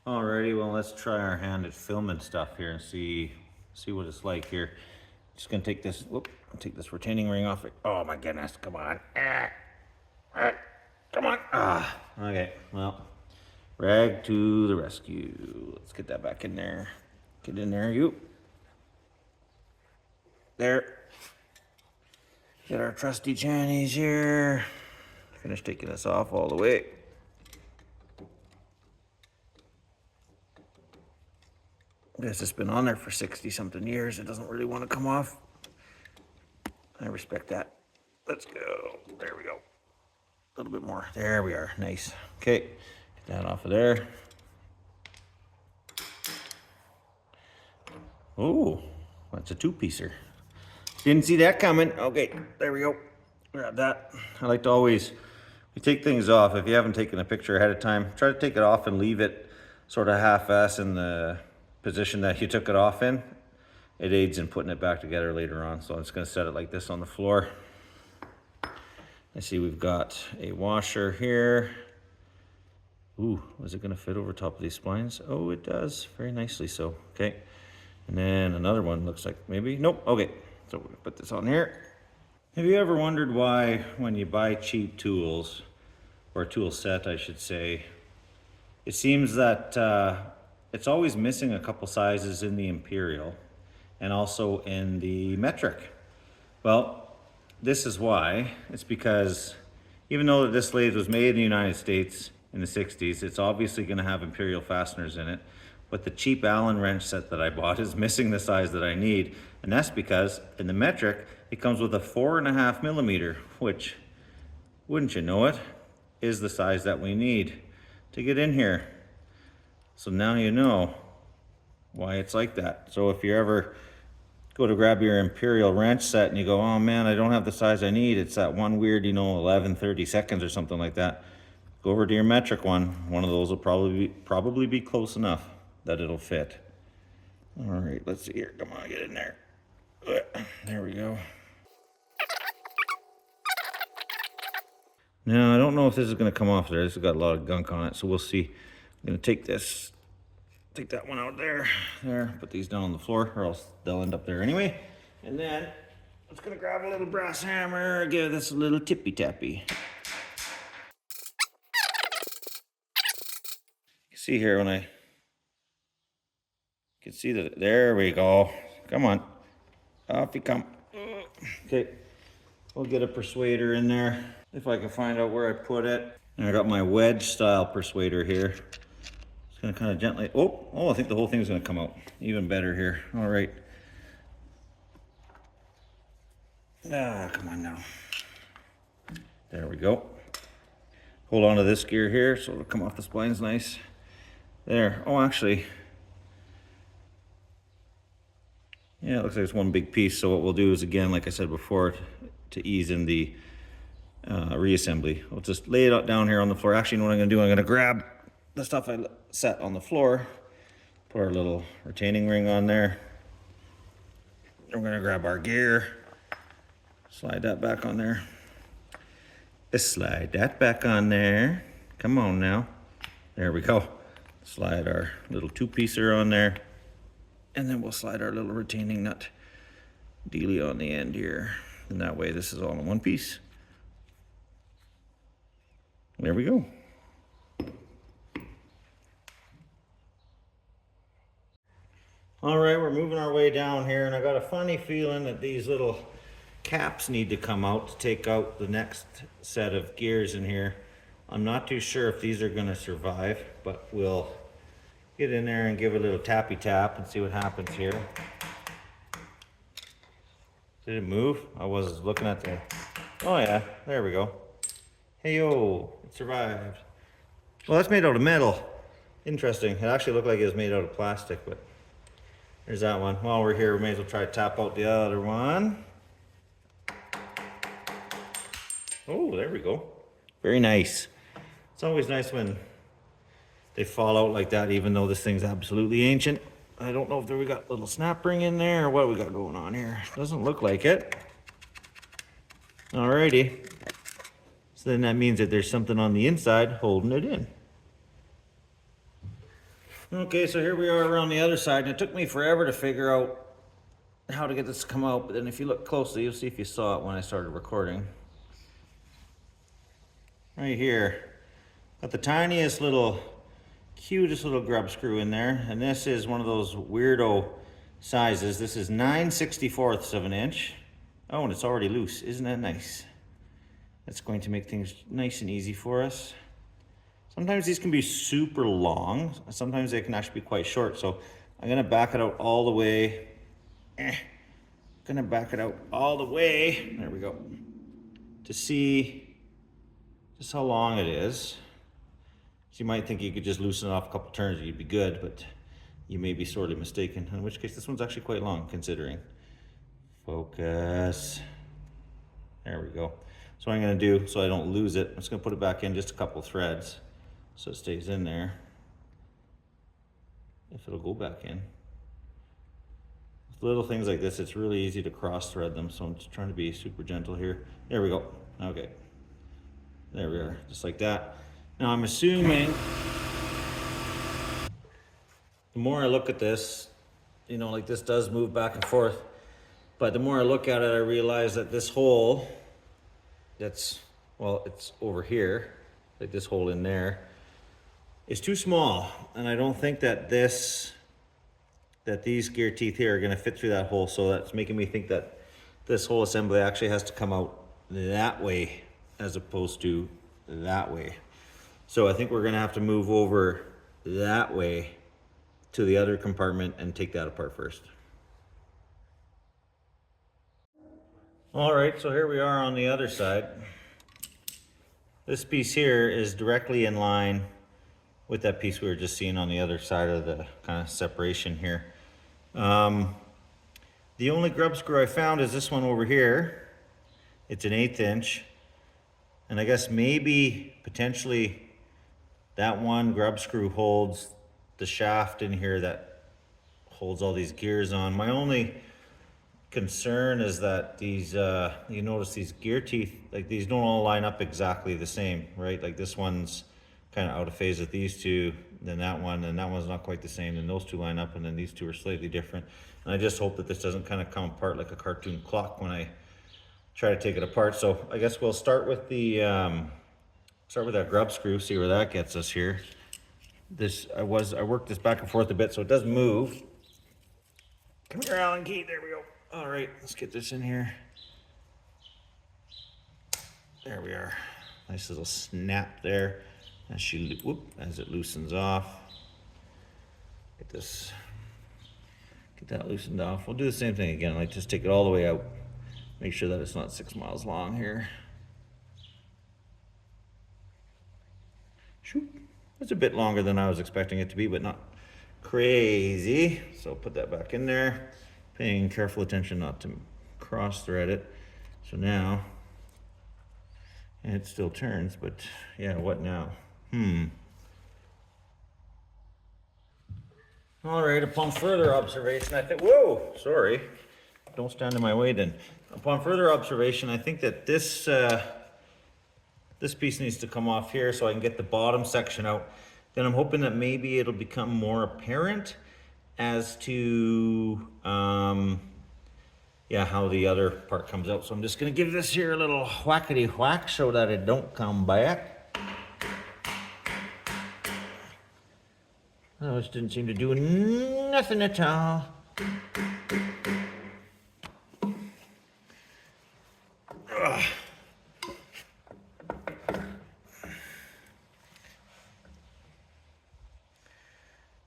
Alrighty, well, let's try our hand at filming stuff here and see what it's like here. Just gonna take this, take this retaining ring off it. Oh my goodness, come on. Come on. Okay, well, rag to the rescue. Let's get that back in there. Get in there, you. There. Get our trusty channies here. Finish taking this off all the way. This has been on there for 60 something years. It doesn't really want to come off. I respect that. Let's go. There we go. A little bit more. There we are. Nice. Okay. Get that off of there. Oh, that's a two-piecer. Didn't see that coming. Okay, there we go. Grab that. I like to always, we take things off. If you haven't taken a picture ahead of time, try to take it off and leave it sort of half-ass in the position that you took it off in. It aids in putting it back together later on. So I'm just going to set it like this on the floor. I see we've got a washer here. Ooh, is it going to fit over top of these splines? Oh, it does. Very nicely so. Okay. And then another one looks like maybe. Nope. Okay. So we're going to put this on here. Have you ever wondered why when you buy cheap tools, or a tool set I should say, it seems that it's always missing a couple sizes in the imperial and also in the metric? Well, this is why. It's because even though this lathe was made in the United States in the 60s, it's obviously going to have imperial fasteners in it. But the cheap Allen wrench set that I bought is missing the size that I need. And that's because in the metric, it comes with a 4.5 millimeter, which, wouldn't you know it, is the size that we need to get in here. So now you know why it's like that. So if you ever go to grab your imperial wrench set and you go, oh man, I don't have the size I need, it's that one weird, 11/32 or something like that, go over to your metric one. One of those will probably be close enough that it'll fit. All right, let's see here. Come on, get in there. There we go. Now, I don't know if this is going to come off there. This has got a lot of gunk on it, so we'll see. I'm going to take that one out there, put these down on the floor, or else they'll end up there anyway. And then I'm just going to grab a little brass hammer, give this a little tippy-tappy. You see here when you can see that, there we go. Come on, off you come. Okay, we'll get a persuader in there, if I can find out where I put it. And I got my wedge style persuader here. It's gonna kind of gently, oh, I think the whole thing is gonna come out. Even better here, all right. Come on now. There we go. Hold on to this gear here so it'll come off the splines nice. There, oh actually, yeah, it looks like it's one big piece. So what we'll do is, again, like I said before, to ease in the reassembly, we'll just lay it down here on the floor. Actually, you know what I'm gonna do? I'm gonna grab the stuff I set on the floor, put our little retaining ring on there. We're gonna grab our gear, slide that back on there. Slide that back on there. Come on now. There we go. Slide our little two-piecer on there. And then we'll slide our little retaining nut dealy on the end here. And that way this is all in one piece. There we go. All right, we're moving our way down here, and I got a funny feeling that these little caps need to come out to take out the next set of gears in here. I'm not too sure if these are gonna survive, but we'll get in there and give it a little tappy tap and see what happens here. Did it move? I was looking at the, oh yeah, there we go. Hey-yo, it survived. Well, that's made out of metal. Interesting. It actually looked like it was made out of plastic, but there's that one. While we're here, we may as well try to tap out the other one. Oh, there we go. Very nice. It's always nice when they fall out like that, even though this thing's absolutely ancient. I don't know if we got a little snap ring in there or what we got going on here. Doesn't look like it. Alrighty. So then that means that there's something on the inside holding it in. Okay, so here we are around the other side, and it took me forever to figure out how to get this to come out, but then if you look closely, you'll see if you saw it when I started recording. Right here, got the tiniest little, cutest little grub screw in there, and this is one of those weirdo sizes. This is 9/64 of an inch. Oh, and it's already loose. Isn't that nice? That's going to make things nice and easy for us. Sometimes these can be super long. Sometimes they can actually be quite short. So I'm gonna back it out all the way. Gonna back it out all the way. There we go. To see just how long it is. So you might think you could just loosen it off a couple turns and you'd be good, but you may be sorely mistaken. In which case, this one's actually quite long considering. Focus. There we go. So what I'm gonna do, so I don't lose it, I'm just gonna put it back in just a couple threads so it stays in there. If it'll go back in. With little things like this, it's really easy to cross thread them, so I'm just trying to be super gentle here. There we go. Okay. There we are, just like that. Now I'm assuming, the more I look at this, you know, like this does move back and forth, but the more I look at it, I realize that this hole that's, well, it's over here, like this hole in there, is too small. And I don't think that these gear teeth here are gonna fit through that hole. So that's making me think that this whole assembly actually has to come out that way as opposed to that way. So I think we're gonna have to move over that way to the other compartment and take that apart first. All right, so here we are on the other side. This piece here is directly in line with that piece we were just seeing on the other side of the kind of separation here. The only grub screw I found is this one over here. It's an 1/8 inch. And I guess maybe potentially that one grub screw holds the shaft in here that holds all these gears on. My only concern is that these, you notice these gear teeth, like these don't all line up exactly the same, right? Like this one's kind of out of phase with these two, then that one, and that one's not quite the same, then those two line up, and then these two are slightly different. And I just hope that this doesn't kind of come apart like a cartoon clock when I try to take it apart. So I guess we'll start with the start with that grub screw, see where that gets us here. I worked this back and forth a bit so it does move. Come here, Allen Key, there we go. All right, let's get this in here. There we are. Nice little snap there as it loosens off. Get that loosened off. We'll do the same thing again, like just take it all the way out. Make sure that it's not 6 miles long here. Shoot. It's a bit longer than I was expecting it to be, but not crazy. So put that back in there, paying careful attention not to cross thread it. So now, and it still turns, but yeah, what now? All right, upon further observation, I think, whoa, sorry. Don't stand in my way then. Upon further observation, I think that this piece needs to come off here so I can get the bottom section out. Then I'm hoping that maybe it'll become more apparent as to, yeah, how the other part comes out. So I'm just gonna give this here a little whackety whack so that it don't come back. Oh, this didn't seem to do nothing at all.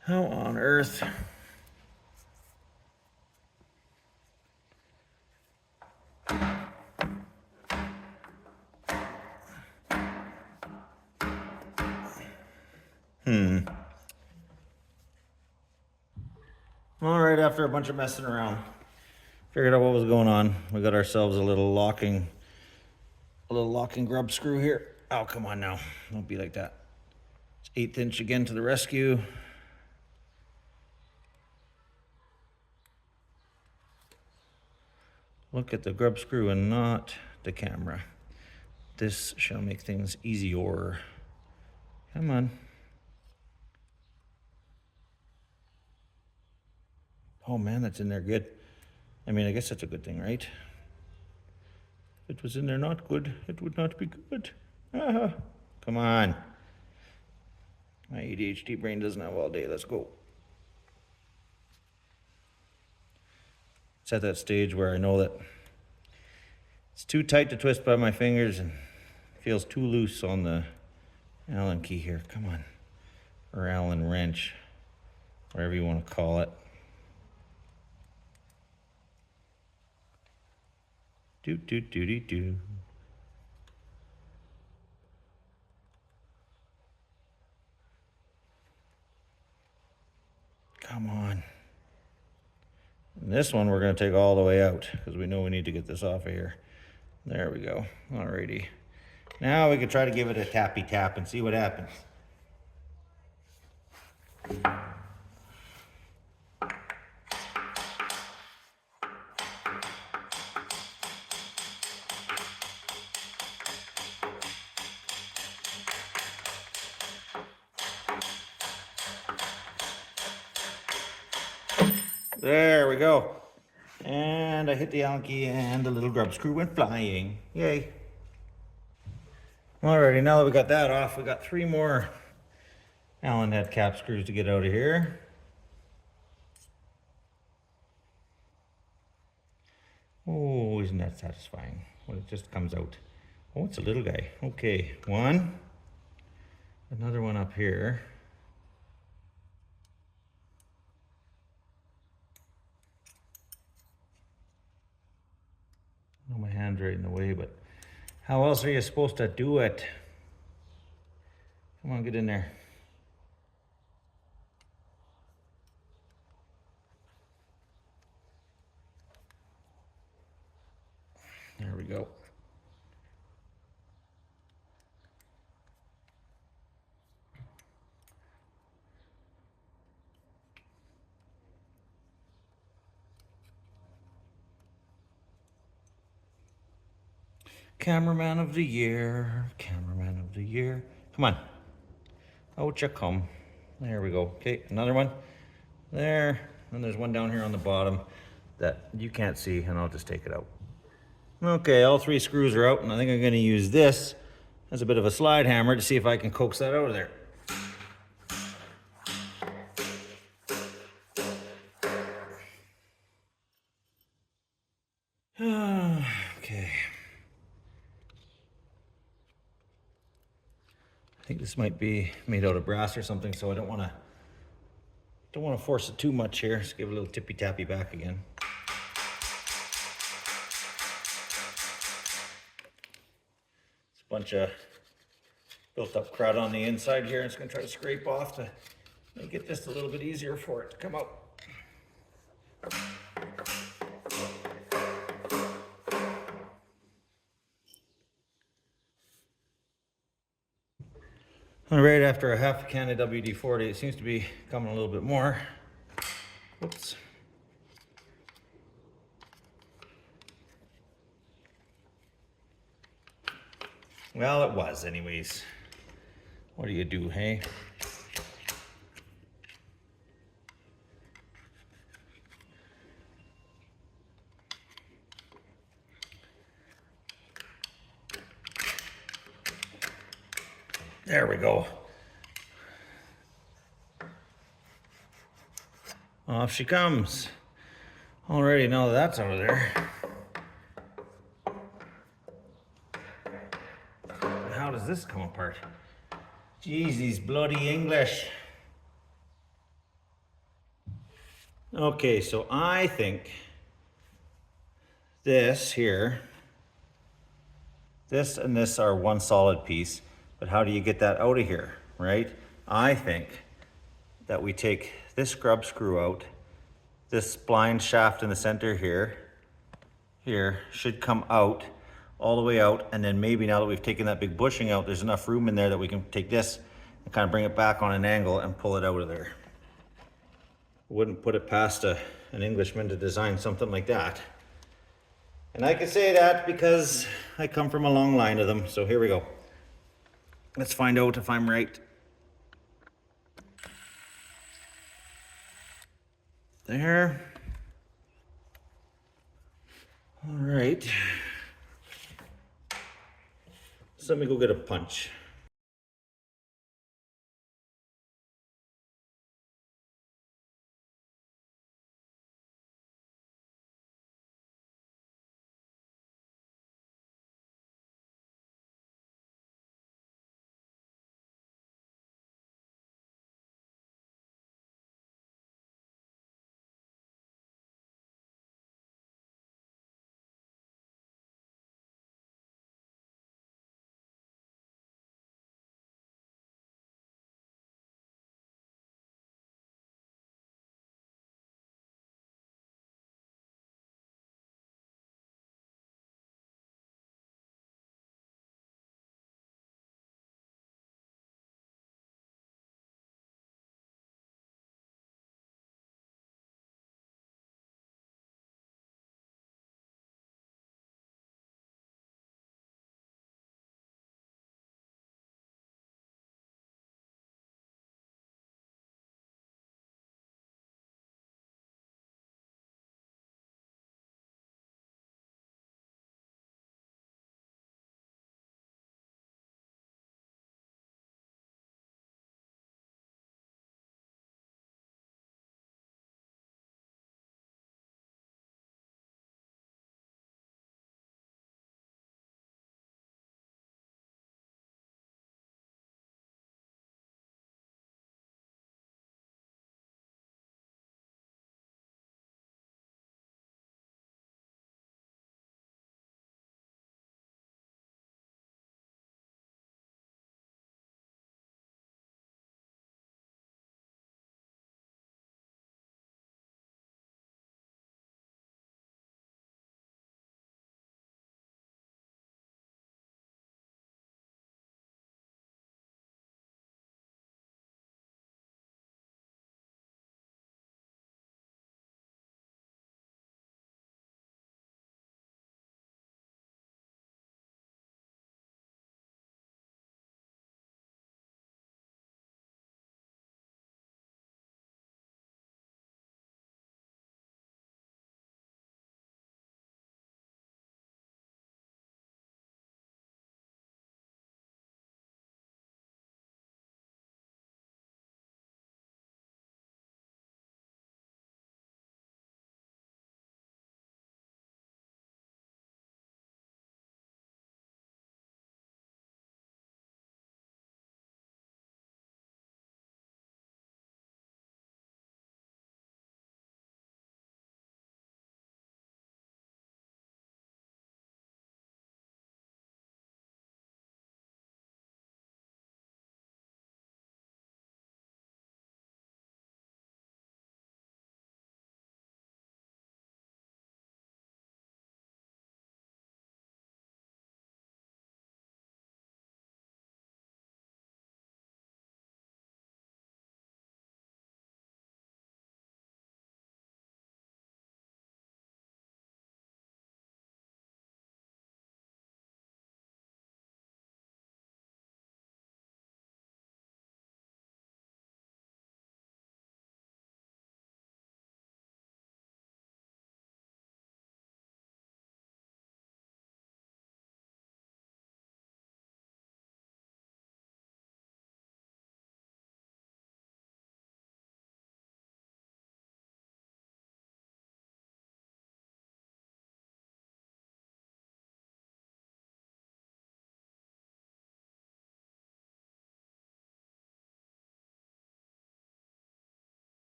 How on earth? All right, after a bunch of messing around, figured out what was going on. We got ourselves a little locking grub screw here. Oh, come on now, don't be like that. It's 1/8 inch again to the rescue. Look at the grub screw and not the camera. This shall make things easier. Come on. Oh man, that's in there good. I mean, I guess that's a good thing, right? If it was in there not good, it would not be good. Ah, come on. My ADHD brain doesn't have all day. Let's go. It's at that stage where I know that it's too tight to twist by my fingers and feels too loose on the Allen key here. Come on. Or Allen wrench, whatever you want to call it. Do. Come on. And this one we're going to take all the way out because we know we need to get this off of here. There we go. Alrighty. Now we can try to give it a tappy tap and see what happens. There we go. And I hit the Allen key and the little grub screw went flying. Yay. Alrighty, now that we got that off, we got 3 more Allen head cap screws to get out of here. Oh, isn't that satisfying when it just comes out? Oh, it's a little guy. Okay, one. Another one up here. I know my hand's right in the way, but how else are you supposed to do it? Come on, get in there. There we go. Cameraman of the year, cameraman of the year. Come on. Out you come. There we go. Okay, another one. There. And there's one down here on the bottom that you can't see, and I'll just take it out. Okay, all 3 screws are out, and I think I'm going to use this as a bit of a slide hammer to see if I can coax that out of there. Okay. I think this might be made out of brass or something, so I don't want to force it too much here. Just give it a little tippy tappy back again. It's a bunch of built up crud on the inside here. I'm just going to try to scrape off to make it just a little bit easier for it to come out. And right after a half a can of WD-40, it seems to be coming a little bit more. Whoops. Well, it was anyways. What do you do, hey? There we go. Off she comes. Alrighty, now that that's out of there. How does this come apart? Jeez, these bloody English. Okay, so I think this here, this and this are one solid piece. But how do you get that out of here, right? I think that we take this grub screw out. This spline shaft in the center here should come out, all the way out. And then maybe now that we've taken that big bushing out, there's enough room in there that we can take this and kind of bring it back on an angle and pull it out of there. Wouldn't put it past an Englishman to design something like that. And I can say that because I come from a long line of them. So here we go. Let's find out if I'm right. There. All right. So let me go get a punch.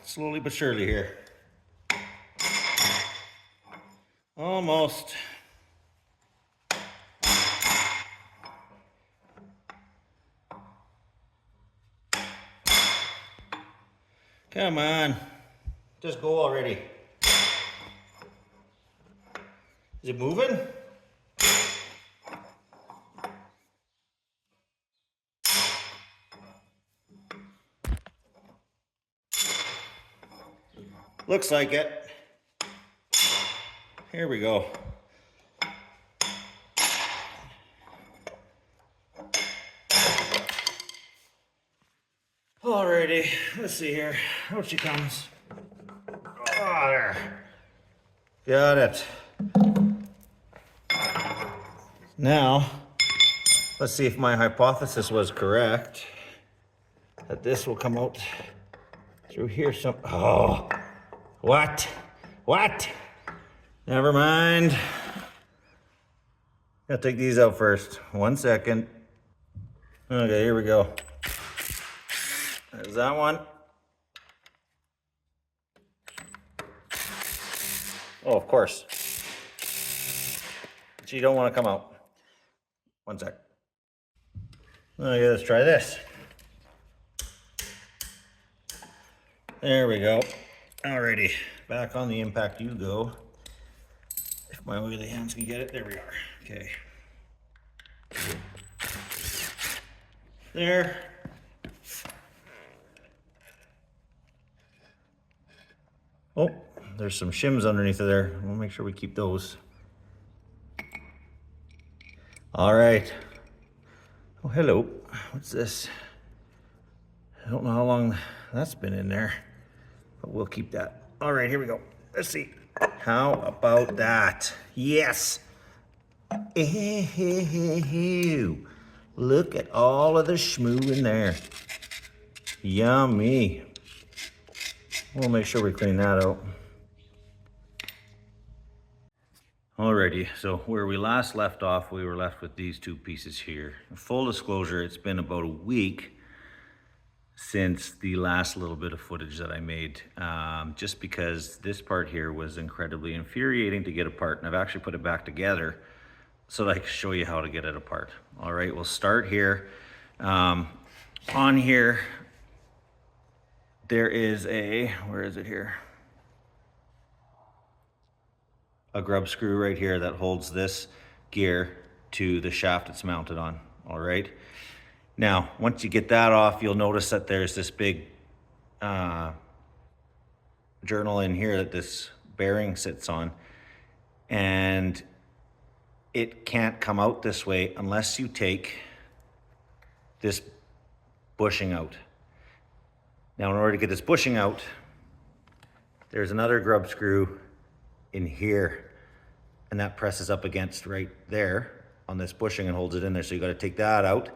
Slowly but surely here. Almost. Come on. Just go already. Is it moving? Looks like it. Here we go. Alrighty, let's see here. Out she comes. Oh, there. Got it. Now, let's see if my hypothesis was correct. That this will come out through here some. Oh, what? What? Never mind. Gotta take these out first. 1 second. Okay, here we go. There's that one. Oh, of course. So you don't want to come out. 1 sec. Okay, let's try this. There we go. Alrighty, back on the impact you go. If my oily hands can get it, there we are. Okay. There. Oh, there's some shims underneath of there. We'll make sure we keep those. All right. Oh, hello. What's this? I don't know how long that's been in there, but we'll keep that. All right, here we go. Let's see. How about that? Yes. Ew. Look at all of the shmoo in there. Yummy. We'll make sure we clean that out. Alrighty, so where we last left off, we were left with these two pieces here. Full disclosure, it's been about a week since the last little bit of footage that I made, just because this part here was incredibly infuriating to get apart, and I've actually put it back together so that I can show you how to get it apart. All right, we'll start here. On here, there is a, where is it here? A grub screw right here that holds this gear to the shaft it's mounted on, all right? Now, once you get that off, you'll notice that there's this big journal in here that this bearing sits on, and it can't come out this way unless you take this bushing out. Now, in order to get this bushing out, there's another grub screw in here, and that presses up against right there on this bushing and holds it in there. So you got to take that out.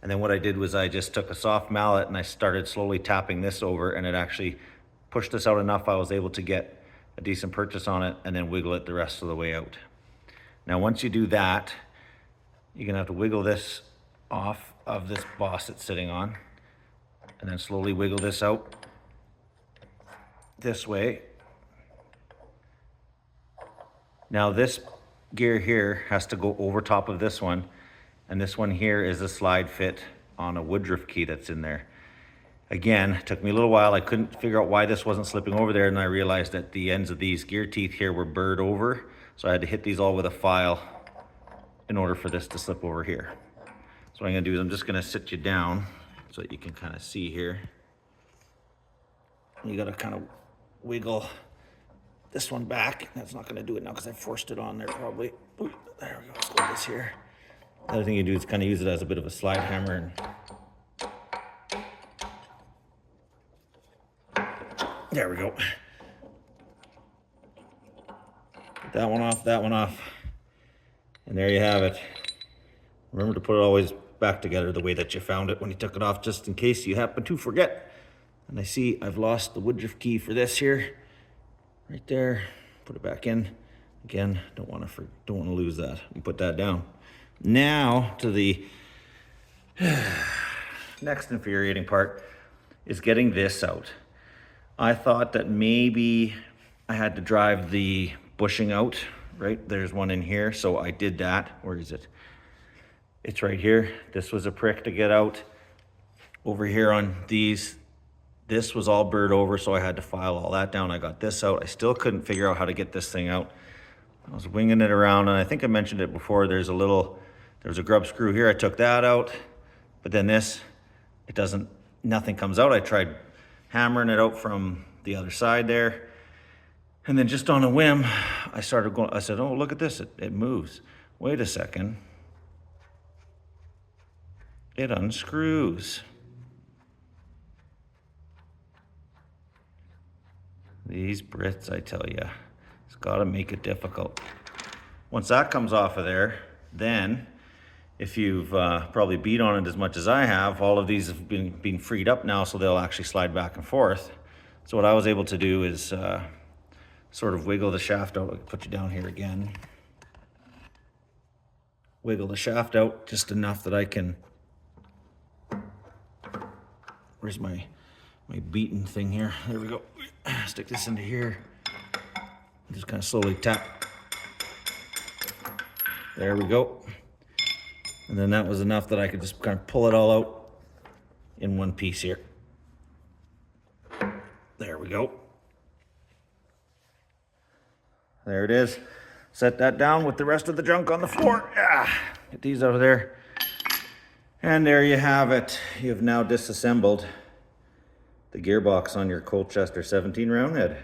And then what I did was I just took a soft mallet and I started slowly tapping this over, and it actually pushed this out enough I was able to get a decent purchase on it and then wiggle it the rest of the way out. Now, once you do that, you're gonna have to wiggle this off of this boss it's sitting on, and then slowly wiggle this out this way. Now this gear here has to go over top of this one, and this one here is a slide fit on a woodruff key that's in there. Again, it took me a little while. I couldn't figure out why this wasn't slipping over there, and I realized that the ends of these gear teeth here were burred over, so I had to hit these all with a file in order for this to slip over here. So what I'm gonna do is I'm just gonna sit you down so that you can kind of see here. You gotta kind of wiggle this one back. That's not gonna do it now because I forced it on there probably. Ooh, there we go, let's go this here. The other thing you do is kind of use it as a bit of a slide hammer. And there we go. Get that one off, that one off. And there you have it. Remember to put it always back together the way that you found it when you took it off, just in case you happen to forget. And I see I've lost the woodruff key for this here. Right there. Put it back in. Again, don't want to lose that. And put that down. Now to the next infuriating part is getting this out. I thought that maybe I had to drive the bushing out, right? There's one in here, so I did that. Where is it? It's right here. This was a prick to get out. Over here on these, this was all burred over, so I had to file all that down. I got this out. I still couldn't figure out how to get this thing out. I was winging it around, and I think I mentioned it before. There's a grub screw here. I took that out, but then this, nothing comes out. I tried hammering it out from the other side there. And then just on a whim, I said, oh, look at this, it moves. Wait a second. It unscrews. These Brits, I tell you, it's gotta make it difficult. Once that comes off of there, then if you've probably beat on it as much as I have, all of these have been freed up now, so they'll actually slide back and forth. So what I was able to do is sort of wiggle the shaft out. I'll put you down here again. Wiggle the shaft out just enough that I can, where's my beaten thing here? There we go. Stick this into here. Just kind of slowly tap. There we go. And then that was enough that I could just kind of pull it all out in one piece here. There we go. There it is. Set that down with the rest of the junk on the floor. Get these out of there. And there you have it. You have now disassembled the gearbox on your Colchester 17 round head.